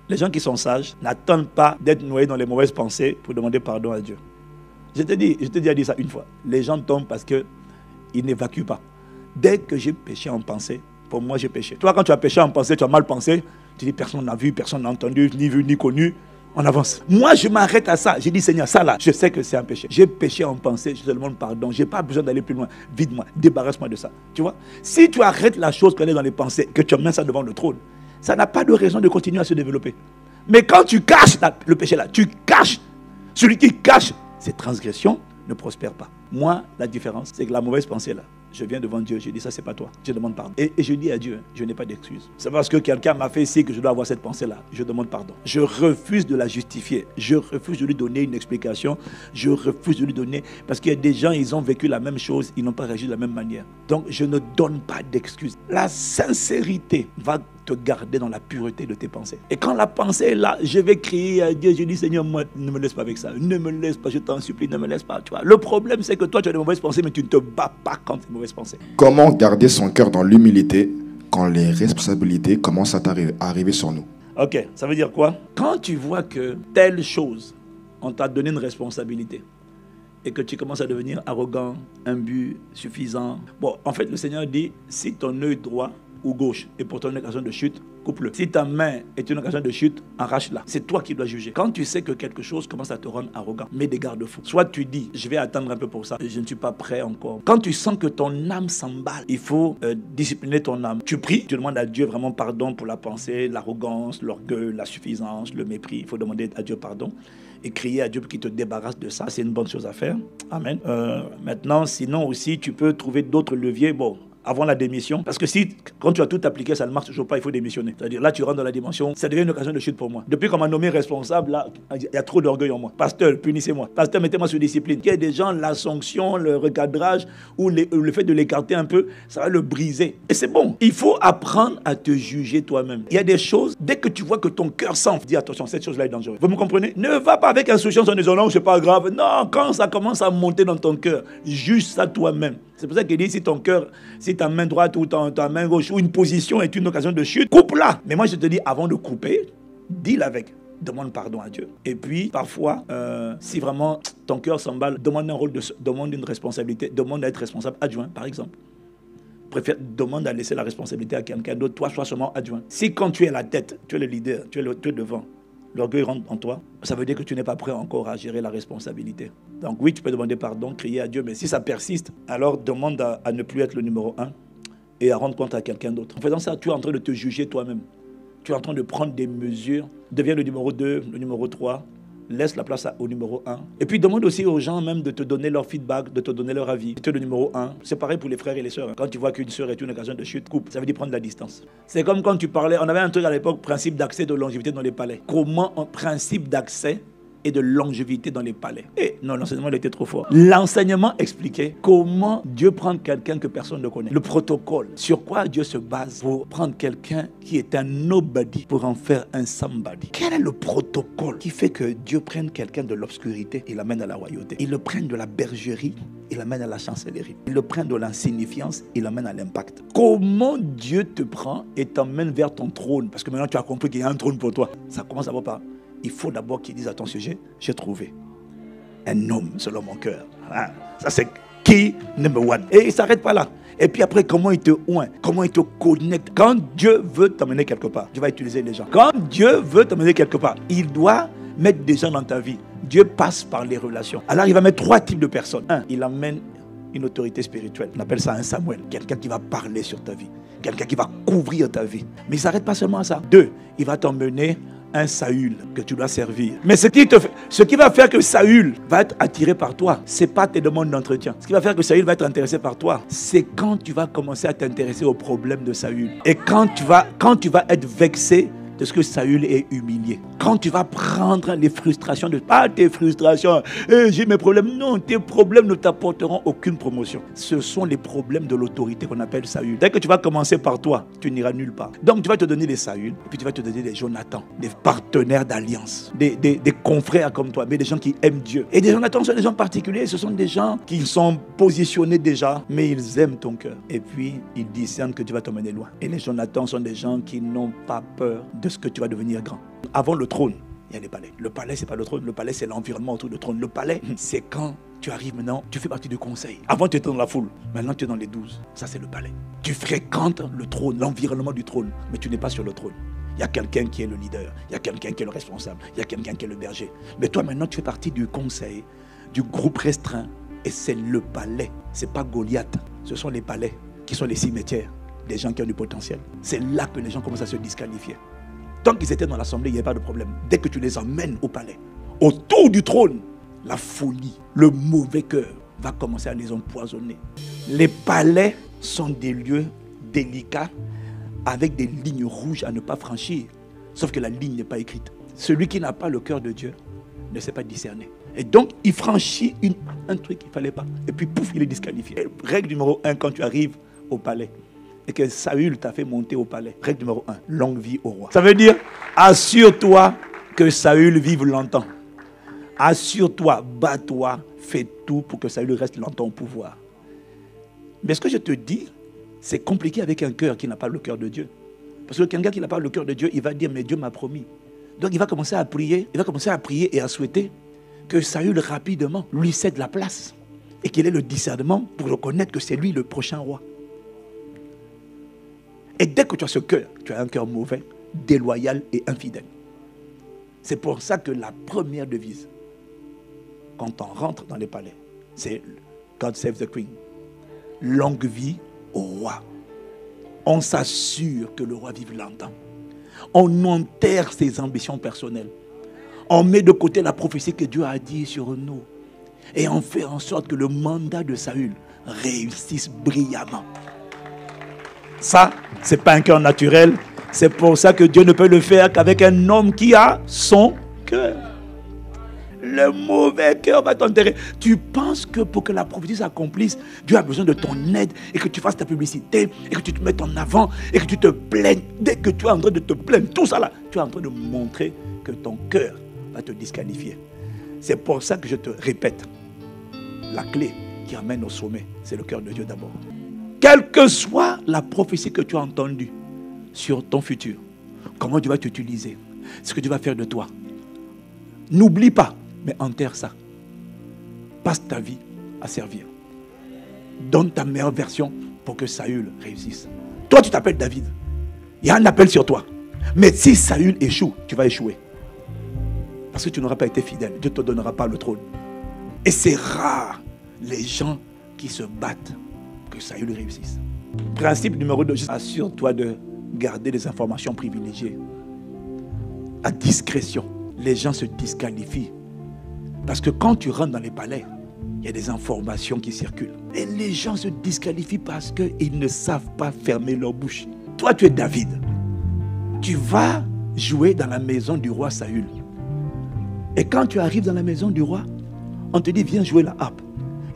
Les gens qui sont sages n'attendent pas d'être noyés dans les mauvaises pensées pour demander pardon à Dieu. Je t'ai déjà dit ça une fois. Les gens tombent parce qu'ils n'évacuent pas. Dès que j'ai péché en pensée, pour moi j'ai péché. Toi, quand tu as péché en pensée, tu as mal pensé, tu dis personne n'a vu, personne n'a entendu, ni vu, ni connu. On avance. Moi, je m'arrête à ça. J'ai dit, Seigneur, ça là, je sais que c'est un péché. J'ai péché en pensée, je te demande pardon. Je n'ai pas besoin d'aller plus loin. Vide-moi, débarrasse-moi de ça. Tu vois? Si tu arrêtes la chose qu'elle est dans les pensées, que tu mets ça devant le trône, ça n'a pas de raison de continuer à se développer. Mais quand tu caches le péché là, tu caches. Celui qui cache ses transgressions ne prospère pas. Moi, la différence, c'est que la mauvaise pensée là, je viens devant Dieu, je dis ça c'est pas toi, je demande pardon. Et je dis à Dieu, je n'ai pas d'excuse. C'est parce que quelqu'un m'a fait ici que je dois avoir cette pensée là, je demande pardon. Je refuse de la justifier, je refuse de lui donner une explication, je refuse de lui donner, parce qu'il y a des gens, ils ont vécu la même chose, ils n'ont pas réagi de la même manière. Donc je ne donne pas d'excuses. La sincérité va te garder dans la pureté de tes pensées. Et quand la pensée est là, je vais crier à Dieu, je dis Seigneur, moi, ne me laisse pas avec ça, ne me laisse pas, je t'en supplie, ne me laisse pas. Tu vois. Le problème c'est que toi tu as de mauvaises pensées, mais tu ne te bats pas contre ces mauvaises pensées. Comment garder son cœur dans l'humilité quand les responsabilités commencent à arriver sur nous? Ok, ça veut dire quoi? Quand tu vois que telle chose, on t'a donné une responsabilité et que tu commences à devenir arrogant, imbu, suffisant. Bon, en fait, le Seigneur dit, si ton œil droit ou gauche est pour toi une occasion de chute, coupe-le. Si ta main est une occasion de chute, arrache-la. C'est toi qui dois juger. Quand tu sais que quelque chose commence à te rendre arrogant, mets des garde-fous. Soit tu dis, je vais attendre un peu pour ça, je ne suis pas prêt encore. Quand tu sens que ton âme s'emballe, il faut discipliner ton âme. Tu pries, tu demandes à Dieu vraiment pardon pour la pensée, l'arrogance, l'orgueil, la suffisance, le mépris. Il faut demander à Dieu pardon et crier à Dieu pour qu'il te débarrasse de ça. C'est une bonne chose à faire. Amen. Maintenant, sinon aussi, tu peux trouver d'autres leviers. Bon, avant la démission, parce que si, quand tu as tout appliqué, ça ne marche toujours pas, il faut démissionner. C'est-à-dire, là, tu rentres dans la dimension, ça devient une occasion de chute pour moi. Depuis qu'on m'a nommé responsable, là, il y a trop d'orgueil en moi. Pasteur, punissez-moi. Pasteur, mettez-moi sous discipline. Il y a des gens, la sanction, le recadrage, ou le fait de l'écarter un peu, ça va le briser. Et c'est bon. Il faut apprendre à te juger toi-même. Il y a des choses, dès que tu vois que ton cœur s'enfle, dis attention, cette chose-là est dangereuse. Vous me comprenez? Ne va pas avec insouciance en disant non, c'est pas grave. Non, quand ça commence à monter dans ton cœur, juge ça toi-même. C'est pour ça qu'il dit, si ton cœur, si ta main droite ou ta main gauche ou une position est une occasion de chute, coupe-la. Mais moi, je te dis, avant de couper, deal avec. Demande pardon à Dieu. Et puis, parfois, si vraiment ton cœur s'emballe, demande un rôle, demande une responsabilité, demande d'être responsable adjoint, par exemple. Demande à laisser la responsabilité à quelqu'un d'autre, toi, sois seulement adjoint. Si quand tu es la tête, tu es le leader, tu es devant, l'orgueil rentre en toi, ça veut dire que tu n'es pas prêt encore à gérer la responsabilité. Donc oui, tu peux demander pardon, crier à Dieu, mais si ça persiste, alors demande à ne plus être le numéro 1 et à rendre compte à quelqu'un d'autre. En faisant ça, tu es en train de te juger toi-même. Tu es en train de prendre des mesures, deviens le numéro 2, le numéro 3, laisse la place au numéro 1. Et puis demande aussi aux gens même de te donner leur feedback, de te donner leur avis. Tu es le numéro 1. C'est pareil pour les frères et les sœurs. Quand tu vois qu'une sœur est une occasion de chute, coupe. Ça veut dire prendre la distance. C'est comme quand tu parlais, on avait un truc à l'époque, principe d'accès de longévité dans les palais. Comment un principe d'accès et de longévité dans les palais. Et non, l'enseignement il était trop fort. L'enseignement expliquait comment Dieu prend quelqu'un que personne ne connaît. Le protocole. Sur quoi Dieu se base pour prendre quelqu'un qui est un nobody pour en faire un somebody. Quel est le protocole qui fait que Dieu prenne quelqu'un de l'obscurité et l'amène à la royauté? Il le prenne de la bergerie et l'amène à la chancellerie. Il le prend de l'insignifiance et l'amène à l'impact. Comment Dieu te prend et t'emmène vers ton trône? Parce que maintenant tu as compris qu'il y a un trône pour toi. Ça commence à voir par... Il faut d'abord qu'il dise à ton sujet, j'ai trouvé un homme selon mon cœur. Hein? Ça c'est key number one. Et il ne s'arrête pas là. Et puis après, comment il te oint, comment il te connecte. Quand Dieu veut t'emmener quelque part, Dieu va utiliser les gens. Quand Dieu veut t'emmener quelque part, il doit mettre des gens dans ta vie. Dieu passe par les relations. Alors il va mettre 3 types de personnes. 1, il amène une autorité spirituelle. On appelle ça un Samuel. Quelqu'un qui va parler sur ta vie. Quelqu'un qui va couvrir ta vie. Mais il ne s'arrête pas seulement à ça. 2, il va t'emmener un Saül que tu dois servir. Mais ce qui va faire que Saül va être attiré par toi, ce n'est pas tes demandes d'entretien. Ce qui va faire que Saül va être intéressé par toi, c'est quand tu vas commencer à t'intéresser aux problèmes de Saül. Et quand tu vas être vexé de ce que Saül est humilié. Quand tu vas prendre les frustrations, pas tes frustrations, j'ai mes problèmes. Non, tes problèmes ne t'apporteront aucune promotion. Ce sont les problèmes de l'autorité qu'on appelle Saül. Dès que tu vas commencer par toi, tu n'iras nulle part. Donc tu vas te donner des Saül, puis tu vas te donner des Jonathan, des partenaires d'alliance, des confrères comme toi, mais des gens qui aiment Dieu. Et des Jonathan sont des gens particuliers, ce sont des gens qui sont positionnés déjà, mais ils aiment ton cœur. Et puis, ils discernent que tu vas t'emmener loin. Et les Jonathan sont des gens qui n'ont pas peur de de ce que tu vas devenir grand. Avant le trône, il y a les palais. Le palais, c'est pas le trône. Le palais, c'est l'environnement autour du trône. Le palais, c'est quand tu arrives maintenant, tu fais partie du conseil. Avant, tu étais dans la foule. Maintenant, tu es dans les 12. Ça, c'est le palais. Tu fréquentes le trône, l'environnement du trône, mais tu n'es pas sur le trône. Il y a quelqu'un qui est le leader. Il y a quelqu'un qui est le responsable. Il y a quelqu'un qui est le berger. Mais toi, maintenant, tu fais partie du conseil, du groupe restreint. Et c'est le palais. C'est pas Goliath. Ce sont les palais qui sont les cimetières des gens qui ont du potentiel. C'est là que les gens commencent à se disqualifier. Tant qu'ils étaient dans l'assemblée, il n'y avait pas de problème. Dès que tu les emmènes au palais, autour du trône, la folie, le mauvais cœur va commencer à les empoisonner. Les palais sont des lieux délicats avec des lignes rouges à ne pas franchir. Sauf que la ligne n'est pas écrite. Celui qui n'a pas le cœur de Dieu ne sait pas discerner. Et donc, il franchit un truc qu'il ne fallait pas. Et puis, pouf, il est disqualifié. Règle numéro 1, quand tu arrives au palais et que Saül t'a fait monter au palais. Règle numéro 1, longue vie au roi. Ça veut dire, assure-toi que Saül vive longtemps. Assure-toi, bats-toi, fais tout pour que Saül reste longtemps au pouvoir. Mais ce que je te dis, c'est compliqué avec un cœur qui n'a pas le cœur de Dieu. Parce que quelqu'un qui n'a pas le cœur de Dieu, il va dire, mais Dieu m'a promis. Donc, il va commencer à prier. Il va commencer à prier et à souhaiter que Saül rapidement lui cède la place et qu'il ait le discernement pour reconnaître que c'est lui le prochain roi. Et dès que tu as ce cœur, tu as un cœur mauvais, déloyal et infidèle. C'est pour ça que la première devise, quand on rentre dans les palais, c'est God save the Queen. Longue vie au roi. On s'assure que le roi vive longtemps. On enterre ses ambitions personnelles. On met de côté la prophétie que Dieu a dit sur nous. Et on fait en sorte que le mandat de Saül réussisse brillamment. Ça, ce n'est pas un cœur naturel. C'est pour ça que Dieu ne peut le faire qu'avec un homme qui a son cœur. Le mauvais cœur va t'enterrer. Tu penses que pour que la prophétie s'accomplisse, Dieu a besoin de ton aide et que tu fasses ta publicité et que tu te mettes en avant et que tu te plaignes. Dès que tu es en train de te plaindre, tout ça là, tu es en train de montrer que ton cœur va te disqualifier. C'est pour ça que je te répète, la clé qui amène au sommet, c'est le cœur de Dieu d'abord. Quelle que soit la prophétie que tu as entendue sur ton futur, comment Dieu va t'utiliser, ce que Dieu va faire de toi, n'oublie pas, mais enterre ça. Passe ta vie à servir. Donne ta meilleure version pour que Saül réussisse. Toi, tu t'appelles David. Il y a un appel sur toi. Mais si Saül échoue, tu vas échouer. Parce que tu n'auras pas été fidèle. Dieu ne te donnera pas le trône. Et c'est rare les gens qui se battent que Saül réussisse. Principe numéro 2, assure-toi de garder des informations privilégiées. À discrétion. Les gens se disqualifient. Parce que quand tu rentres dans les palais, il y a des informations qui circulent. Et les gens se disqualifient parce qu'ils ne savent pas fermer leur bouche. Toi, tu es David. Tu vas jouer dans la maison du roi Saül. Et quand tu arrives dans la maison du roi, on te dit, viens jouer la harpe.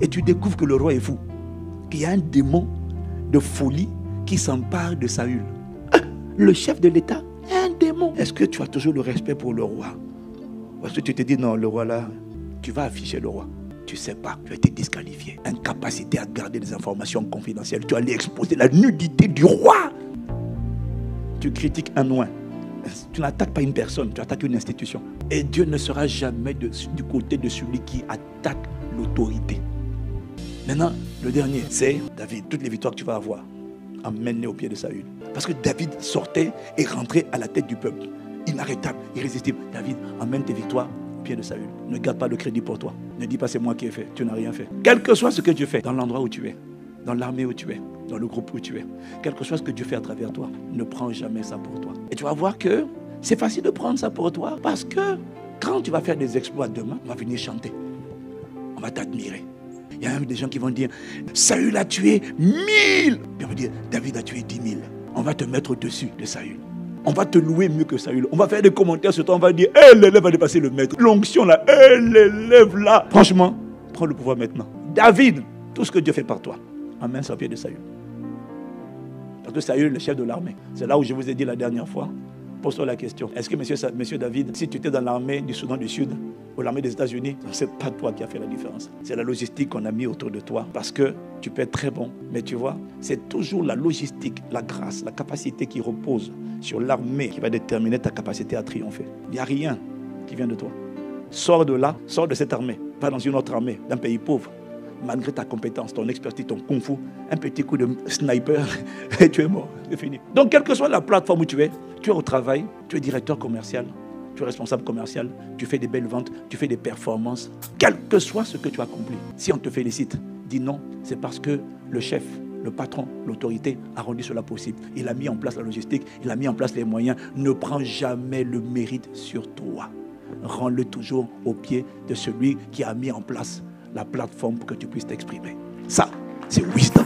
Et tu découvres que le roi est fou. Qu'il y a un démon de folie qui s'empare de Saül. Le chef de l'État est un démon. Est-ce que tu as toujours le respect pour le roi? Parce que tu te dis, non, le roi là, tu vas afficher le roi. Tu ne sais pas, tu as été disqualifié. Incapacité à garder des informations confidentielles. Tu allais exposer la nudité du roi. Tu critiques un oint. Tu n'attaques pas une personne, tu attaques une institution. Et Dieu ne sera jamais du côté de celui qui attaque l'autorité. Maintenant, le dernier, c'est David. Toutes les victoires que tu vas avoir, emmène-les au pied de Saül. Parce que David sortait et rentrait à la tête du peuple. Inarrêtable, irrésistible. David, emmène tes victoires au pied de Saül. Ne garde pas le crédit pour toi. Ne dis pas c'est moi qui ai fait. Tu n'as rien fait. Quel que soit ce que Dieu fait, dans l'endroit où tu es, dans l'armée où tu es, dans le groupe où tu es, quel que soit ce que Dieu fait à travers toi, ne prends jamais ça pour toi. Et tu vas voir que c'est facile de prendre ça pour toi parce que quand tu vas faire des exploits demain, on va venir chanter. On va t'admirer. Il y a même des gens qui vont dire Saül a tué 1000. Puis on va dire David a tué 10 000. On va te mettre au-dessus de Saül. On va te louer mieux que Saül. On va faire des commentaires sur toi. On va dire l'élève va dépasser le maître. L'onction là, l'élève là. Franchement, prends le pouvoir maintenant. David, tout ce que Dieu fait par toi, emmène ça au pied de Saül. Parce que Saül est le chef de l'armée. C'est là où je vous ai dit la dernière fois Pose-toi la question. Est-ce que monsieur David, si tu étais dans l'armée du Soudan du Sud ou l'armée des États-Unis, c'est pas toi qui as fait la différence. C'est la logistique qu'on a mis autour de toi. Parce que tu peux être très bon. Mais tu vois, c'est toujours la logistique, la grâce, la capacité qui repose sur l'armée qui va déterminer ta capacité à triompher. Il n'y a rien qui vient de toi. Sors de là, sors de cette armée. Va dans une autre armée, d'un pays pauvre. Malgré ta compétence, ton expertise, ton kung-fu, un petit coup de sniper et tu es mort, c'est fini. Donc, quelle que soit la plateforme où tu es au travail, tu es directeur commercial, tu es responsable commercial, tu fais des belles ventes, tu fais des performances, quel que soit ce que tu as accompli. Si on te félicite, dis non, c'est parce que le chef, le patron, l'autorité a rendu cela possible. Il a mis en place la logistique, il a mis en place les moyens. Ne prends jamais le mérite sur toi. Rends-le toujours au pied de celui qui a mis en place la plateforme pour que tu puisses t'exprimer. Ça, c'est wisdom.